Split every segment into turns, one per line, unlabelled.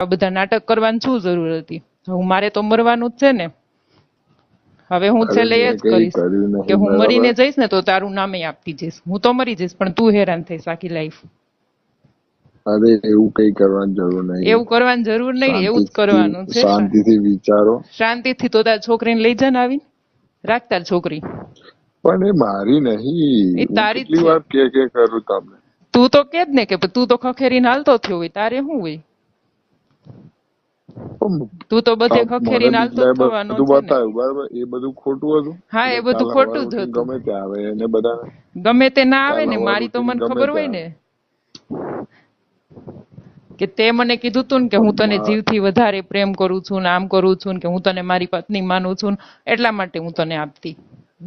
આ બધા નાટક કરવાની શું જરૂર હતી? હું મારે તો મરવાનું જ છે ને. હવે હું છેલ્લે એ જ કરીશ કે હું મરીને જઈશ ને તો તારું નામે આપતી જઈશ. હું તો મરી જઈશ પણ તું હેરાન થઈશ આખી લાઈફ.
અરે એવું કઈ કરવાની જરૂર નહીં.
એવું કરવાની જરૂર નહીં, એવું જ કરવાનું છે.
શાંતિથી વિચારો.
શાંતિથી તો તાર છોકરીને લઈ જા ને આવીને. રાખ તાર છોકરી.
પણ એ મારી નહીં.
એ તારી જ
કેટલી વાર કે કરું તમને.
તું તો કે જ ને કે તું તો ખખેરીને હાલતો થયો હોય, તારે શું હોય? તું તો બધે ખખેરીને હાલતો થવાનો છે ને.
બતાવ્યું બરાબર, એ બધું ખોટું હતું.
હા, એ બધું ખોટું જ હતું.
ગમે તે આવે એને બધા
ગમે તે ના આવે ને, મારી તો મને ખબર હોય ને કે તે મને કીધું તું ને કે હું તને જીવથી વધારે પ્રેમ કરું છું ને આમ કરું છું ને કે હું તને મારી પત્ની માનું છું, એટલા માટે હું તને આપતી.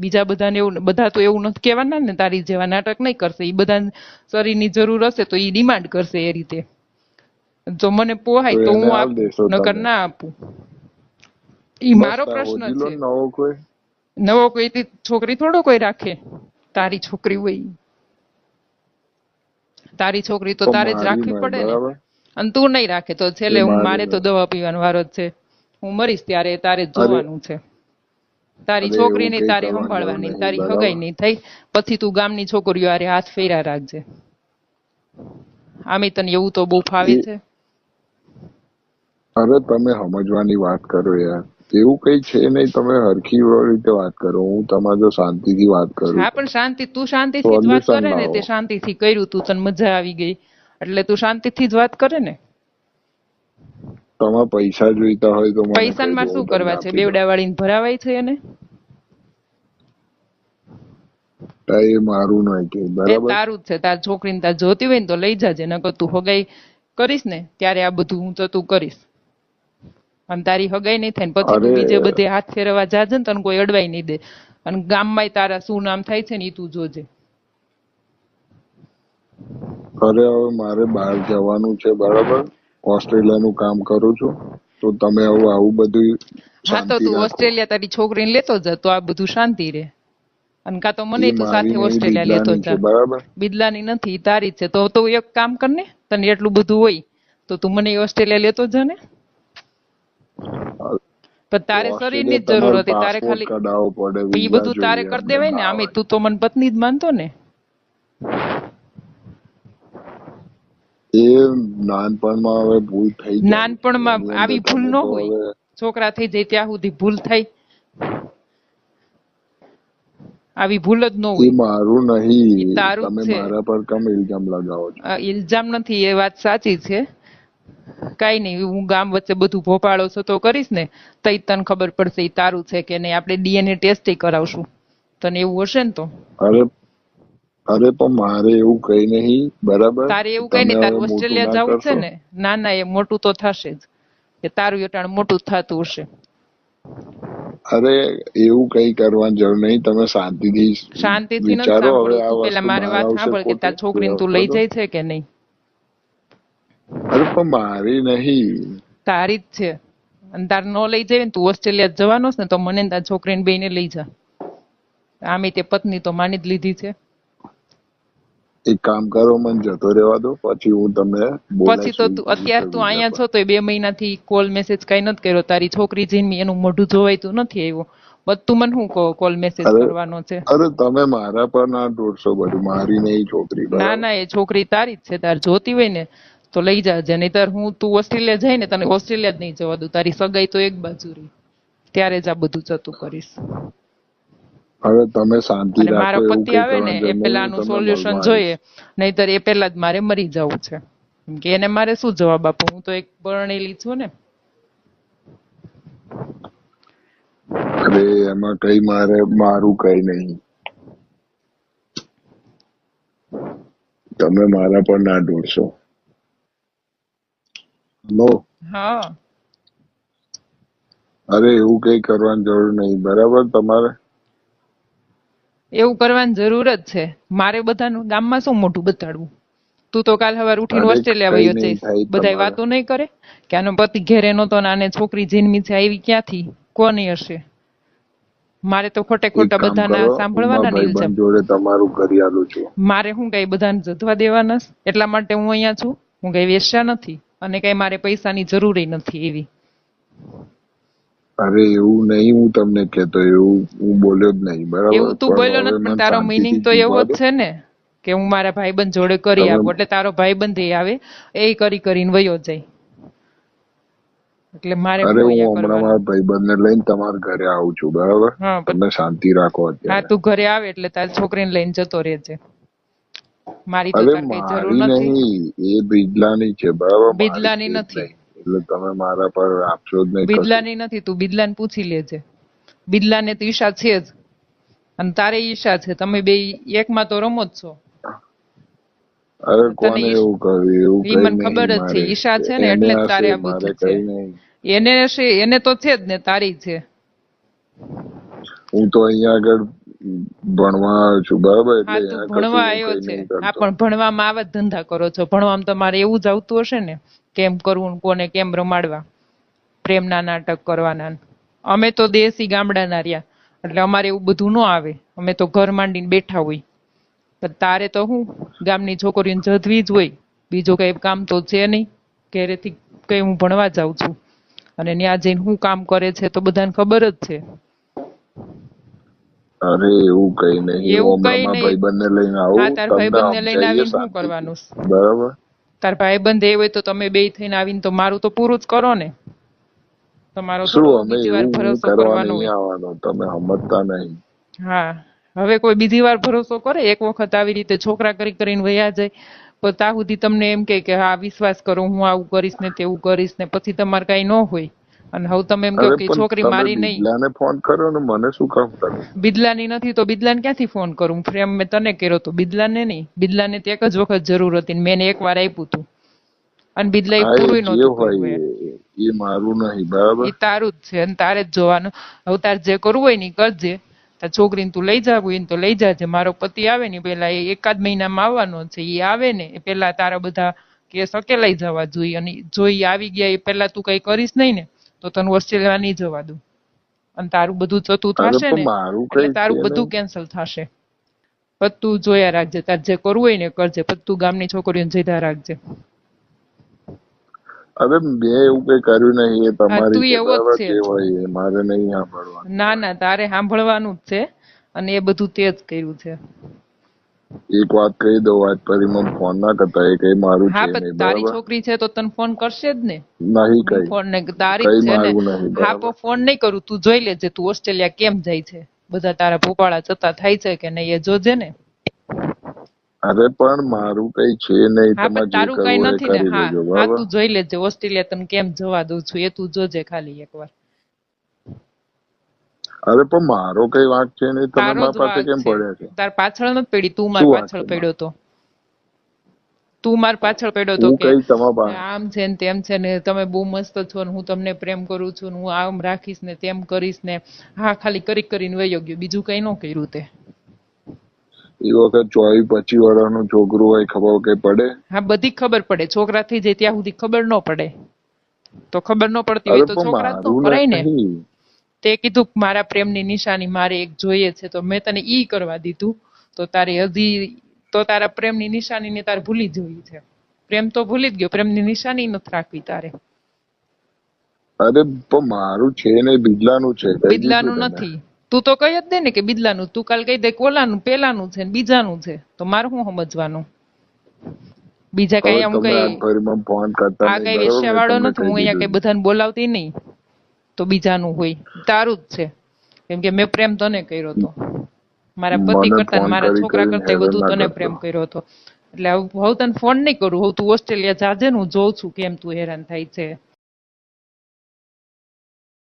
બીજા બધાને એવું, બધા તો એવું નથી કહેવાના ને, તારી જેવા નાટક નહીં કરશે. એ બધા શરીરની જરૂર હશે તો એ ડિમાન્ડ કરશે એ રીતે. જો મને પોહાય તો હું આપું, નકર ના આપું. ઈ મારો પ્રશ્ન છે. નવો કોઈ છોકરી થોડો કોઈ રાખે. તારી છોકરી હોય, તારી છોકરી તો તારે જ રાખવી પડે ને. અને તું નહીં રાખે તો છેલ્લે હું, મારે તો દવા પીવાનો વારો જ છે. હું મરીશ ત્યારે તારે જ જોવાનું છે. તારી છોકરીને તારે સંભાળવાની, તારી હગાઈ નહીં થઈ પછી તું ગામની છોકરીઓ હારે હાથ ફેરા રાખજે. આમે તને એવું તો બહુ ફાવે છે.
અરે તમે સમજવાની વાત કરો યાર, એવું કઈ છે નહીં. તમે હરખી રીતે વાત કરો, હું તમારે જો શાંતિથી વાત કરું.
હા પણ શાંતિ, તું શાંતિથી જ વાત કરે ને. તે શાંતિથી કર્યું તું, તને મજા આવી ગઈ એટલે તું શાંતિથી જ વાત કરે ને.
તમારે પૈસા જોઈતા હોય તો
પૈસામાં શું કરવા છે? બેવડા વાળીને ભરાવાય છે એને.
એ મારું નહીં કે બરાબર,
તારું જ છે. તાર છોકરીને તાર જોતી હોય ને તો લઈ જાજે, નકર તું હગાઈ કરીશ ને ત્યારે આ બધું હું તો તું કરીશ. અને તારી હગાઈ નહીં થાય ને પછી તું બીજે બધે હાથ ફેરવા જાજે ને તને કોઈ અડવાઈ નહીં દે. અને ગામમાં તારા શું નામ થાય છે ને એ તું જોજે.
અરે હવે મારે બહાર જવાનું છે બરાબર, ઓસ્ટ્રેલિયાનું કામ કરું છું, તો તમે હવે આવું બધું.
હા તો તું ઓસ્ટ્રેલિયા તારી છોકરીને લેતો જા તો આ બધું શાંતિ રહે. અને કાં તો મને તું સાથે ઓસ્ટ્રેલિયા લેતો જા. બિદલાની નથી, તારી જ છે. તો તું એક કામ કર ને, તને એટલું બધું હોય તો તું મને ઓસ્ટ્રેલિયા લેતો જા ને. પણ તારે શરીરની જ જરૂર હતી, તારે ખાલી એ બધું તારે કરી દેવાય ને. આમે તું તો મને પત્ની જ માનતો ને.
એ નાનપણમાં હવે ભૂલ થઈ જાય.
નાનપણમાં આવી ભૂલ ન હોય. છોકરા થઈ જાય ત્યાં સુધી ભૂલ થાય. આવી ભૂલ જ ન હોય.
મારું નહીં,
તારું
તમે મારા પર કેમ ઇલ્ઝામ લગાવો છો?
ઇલ્ઝામ નથી, એ વાત સાચી છે. કઈ નહીં, હું ગામ વચ્ચે બધું ભોપાળો છો તો કરીશ ને તો તને ખબર પડશે એ તારું છે કે નહીં. આપણે DNA ટેસ્ટ કરાવશું તને એવું હશે ને તો.
અરે પણ મારે એવું કઈ નહીં બરાબર.
તારે એવું કઈ નહીં, તારે ઓસ્ટ્રેલિયા જવું છે ને. ના ના, એ મોટું તો થશે જ, કે તારું એટાણ મોટું થતું હશે.
અરે એવું કઈ કરવાની જરૂર નહીં. તમે શાંતિથી
નથી સાંભળવું. પેલા મારી વાત સાંભળ કે તાર છોકરીને તું લઈ જાય છે કે નહીં.
અરે પણ મારી નહીં,
તારી જ છે. અને તાર ન લઈ જાય ને, તું ઓસ્ટ્રેલિયા જવાનો ને તો મને તાર છોકરીને બેને લઈ જા. આમે તે પત્ની તો માની જ લીધી છે.
એક કામ કરો, મને જતો રહેવા દો, પછી હું તમને
પછી તો અત્યારે તું અહીંયા છો તો 2 મહિનાથી કોલ મેસેજ કઈ નથી કર્યો. તારી છોકરી જઈને એનું મોઢું જોવાયતું નથી આવ્યું. બધું મને શું કોલ મેસેજ કરવાનો છે?
અરે તમે મારા પર ના દોડશો બધું. મારી નહીં છોકરી.
ના ના, એ છોકરી તારી જ છે. તાર જોતી હોય ને તો લઈ જાજે. નહીતર હું, તું ઓસ્ટ્રેલિયા જાય ને તને ઓસ્ટ્રેલિયા જ નહીં જવા દઉં. તારી સગાઈ તો એક બાજુ રહી, ત્યારે જ આ બધું જતું કરીશ.
હવે તમે શાંતિ રાખો.
મારો પતિ આવે ને એ પેલાનું સોલ્યુશન જોઈએ, નહીતર એ પેલા જ મારે મરી જવું છે. કે એને મારે શું જવાબ આપું? હું તો એક પરણેલી છું ને.
અરે એમાં કઈ મારું કઈ નહીં. તમે મારા પર ના દોડશો. હેલો.
હા.
અરે એવું કઈ કરવાની જરૂર નહીં બરાબર. તમારે
એવું કરવાની જરૂર જ છે. મારે બધાનું ગામમાં શું મોઢું બતાડવું? તું તો કાલ સવારે ઉઠીને ઓસ્ટ્રેલિયા વયો જઈશ. બધા વાતો નહીં કરે કે આનો પતિ ઘેરે નતો ને આને છોકરી જન્મી છે, આવી ક્યાંથી, કોની હશે? મારે તો ખોટે ખોટા બધાના સાંભળવાના નહીં છે.
તમારું કરિયાલું છું.
મારે હું કઈ બધાને જધવા દેવાના? એટલા માટે હું અહીંયા છું. હું કઈ વેશ્યા નથી. અને કઈ મારે પૈસાની જરૂર નથી એવી.
અરે એવું નહીં, હું તમને કહેતો, એવું હું બોલ્યો જ નહીં, બરાબર?
એવું તું બોલ્યો
હવે
નથી, પણ
મને
તારો મિનિંગ
શાંતિથી
તો એવો
જીવવા
જ
દો.
છે ને કે હું મારા ભાઈબંધ જોડે કરી
તમે
આપું, એટલે તારો ભાઈબંધ એ આવે એ કરીને વયો જાય, એટલે મારે
અરે
હું
હું
અહીંયા
હમણાં
કરવાનું?
મારા ભાઈબંધને લઈને તમારા ઘરે આવું છું, બરાબર?
હા
તમે શાંતિ રાખો
હા,
અત્યારે.
તું ઘરે આવે એટલે તારી છોકરીને લઈને જતો રહેજે. મારી તો
અરે
તાર કઈ જરૂર
મારી
નથી.
નહીં, એ બિજલાની છે, બરાબર? મારી
બિદલાની
છે જ
નથી,
નહીં, એટલે તમે મારા પર આપશો જ નહીં કશું.
બિદલાની નથી. તું બિદલાને પૂછી લેજે. બિદલાને તો ઈચ્છા છે જ, અને તારે ઈચ્છા છે. તમે બે એકમાં તો રમો જ છો.
અરે
તને
કોને એવું કર્યું? એવું
ઈ
કઈ
મને
નહીં
ખબર જ છે,
મારે.
ઈચ્છા છે ને,
એને
એટલે જ તારે
હશે,
આ
મારે
બધું છે.
કઈ નહીં.
એને હશે, એને તો છે જ ને, તારી છે.
હું તો અહીંયા આગળ ભણવા આવ્યો છું, બરાબર? એટલે
હા, તું
અહીંયા કશું
ભણવા
હું
આવ્યો
કઈ
છે.
નહીં
હા,
કરતો.
પણ ભણવામાં આવા જ ધંધા કરો છો. ભણવામાં તમારે એવું જ આવતું હશે ને, કેમ કરવું, કોને કેમ રમાડવા, પ્રેમના નાટક કરવાના. અમે તો દેશી ગામડાના રહ્યા, એટલે અમારે એવું બધું ન આવે. અમે તો ઘર માંડીને બેઠા હોય. પણ તારે તો હું ગામની છોકરીઓને જધવી જ હોય, બીજું કઈ કામ તો છે નહીં. ઘરેથી કઈ હું ભણવા જાઉં છું, અને ત્યાં જઈને હું કામ કરે છે તો બધાને ખબર જ છે.
અરે એવું કઈ નહીં, હું
એવું
હમણાં
કઈ
મારા
નહીં.
ભાઈબંધને લઈને
હા,
આવું,
તાર
તમને
ભાઈબંધને લઈને
સમજાવીએ
આવીને શું
શાંતિથી,
કરવાનું?
બરાબર?
તાર ભાઈબંધ એ હોય તો તમે બે થઈને આવીને તો મારું તો પૂરું જ કરો ને. તમારો
શું
થોડો
અમે
બીજી વાર
એવું હું
ભરોસો
કરવા
કરવાનો
નહીં
હોય.
આવવાનો, તમે સમજતા નહીં.
હા, હવે કોઈ બીજી વાર ભરોસો કરે? એક વખત આવી રીતે છોકરા કરીને વયા જાય, પણ ત્યાં સુધી તમને એમ કે હા વિશ્વાસ કરો, હું આવું કરીશ ને તેવું કરીશ ને, પછી તમારે કઈ ન હોય. અને હવે તમે એમ કહો
અરે
કે
પણ
છોકરી
તમે
મારી નહીં.
બિજલાને ફોન કર્યો ને, મને શું કામ કર્યો?
બિદલાની નથી તો બિદલાને ક્યાંથી ફોન કરું? પ્રેમ મેં તને કર્યો તો, બિદલાને નહીં. બિદલાને તો એક જ વખત જરૂર હતી, ને મેં એને એક વાર આપ્યું હતું, અને બિદલાએ
હા, એ
પૂરું
જે
નહોતું
હોય
કર્યું.
એ મારું નહીં, બરાબર?
એ તારું જ છે, અને તારે જ જોવાનું. હવે તારે જે કરવું હોય ને ઈ કરજે. તાર છોકરીને તું લઈ જાવ હોય ને તો લઈ જાજે. મારો પતિ આવે ને પેલા એ એકાદ મહિનામાં આવવાનો છે. એ આવે ને એ પેલા તારા બધા કેસ અકેલાઈ જવા જોઈએ, અને જો એ આવી ગયા એ પેલા તું કઈ કરીશ નહીં ને તો તને ઓસ્ટ્રેલિયા નહીં જવા દઉં. અને તારું બધું જતું
અરે
થશે
પણ
ને
મારું
એટલે
કઈ
તારું
છે
બધું
નહીં.
કેન્સલ થશે. પછી તું જોયા રાખજે, તાર જે કરવું હોય ને કરજે. પછી તું ગામની છોકરીઓને જીધા રાખજે.
અરે મેં એવું કઈ કર્યું નહીં, એ
હા,
તમારી
તું
છે,
એવો જ
બરાબર?
છે.
જે હોય એ મારે નહીં સાંભળવાનું.
ના ના, તારે સાંભળવાનું જ છે, અને એ બધું તે જ કર્યું છે.
એક વાત કહી દઉં, આજ પછી મને ફોન ના કરતા, એ કઈ મારું
હા,
છે
પણ
નહીં,
તારી
બરાબર?
છોકરી છે તો તને ફોન કરશે જ ને.
નહીં
હું
કઈ,
ફોન ને તારી જ
કઈ
છે ને.
મારું નહીં,
હા,
બરાબર?
પણ ફોન નહીં કરું. તું જોઈ લેજે, તું ઓસ્ટ્રેલિયા કેમ જાય છે. બધા તારા ભોપાળા જતા થાય છે કે નહીં એ જોજે ને.
અરે પણ મારું કઈ છે નહીં,
હા, પણ
તમારે જે
તારું કઈ
કરવું હોય એ
નથી ને.
કરી
હા
લેજો,
હા,
બરાબર?
તું જોઈ લેજે ઓસ્ટ્રેલિયા તને કેમ જવા દઉં છું, એ તું જોજે ખાલી એકવાર.
અરે પણ મારો કઈ વાંક છે નહીં, તમે
તારો
મારા
જ
પાસે
વાંક
કેમ
છે.
પડ્યા છે?
તાર પાછળ નથી પડી, તું માર
શું વાંક
પાછળ
છે
પડ્યો
મારો?
તો. તું માર પાછળ પડ્યો તો
હું
કે
કઈ તમારા પાસે?
આમ છે ને તેમ છે ને, તમે બહુ મસ્ત છો ને હું તમને પ્રેમ કરું છું ને હું આમ રાખીશ ને તેમ કરીશ ને. હા, ખાલી કરીને વયો ગયો, બીજું કઈ ન કર્યું તે.
એ વખત 24-25 વર્ષનું છોકરું હોય, ખબર કઈ પડે?
હા, બધી ખબર પડે. છોકરા થઈ જાય ત્યાં સુધી ખબર ન પડે. તો ખબર ન પડતી હોય
અરે
તો
પણ
છોકરા જ ન
મારું
કરાય ને.
નહીં.
તે કીધું કે મારા પ્રેમની નિશાની મારે એક જોઈએ છે, તો મેં તને ઈ કરવા દીધું. તો તારે હજી તો તારા પ્રેમની નિશાનીને તારે ભૂલી જવી છે. પ્રેમ તો ભૂલી જ ગયો, પ્રેમની નિશાની નથી રાખવી તારે.
અરે પણ મારું છે નહીં, બિજલાનું છે, કહી દીધું
બિદલાનું
તમે.
નથી. તું તો કહી જ દે ને કે બિદલાનું. તું કાલ કહી દે કોલાનું, પેલાનું છે ને બીજાનું છે, તો મારે શું સમજવાનું? બીજા
હવે
કઈ હું
તમે
કઈ
આજ ફરીમાં ફોન કરતા
આ
નહીં,
કઈ
બરાબર?
વેશ્યા
મેં
વાળો
તમને
નથી.
કહી
હું અહીંયા કઈ
દીધું.
બધાને બોલાવતી નહીં તો બીજાનું હોય. તારું જ છે, કેમ કે મેં પ્રેમ તને કર્યો હતો. મારા પતિ
મને
કરતા ને
ફોન
મારા
કરી
છોકરા
કરીને
કરતા
હેરાન
વધુ
ના
તને
કરતો.
પ્રેમ કર્યો હતો. એટલે હવે તને ફોન નહીં કરું. હવે તું ઓસ્ટ્રેલિયા જાજે ને, હું જોઉં છું કેમ તું હેરાન થાય છે.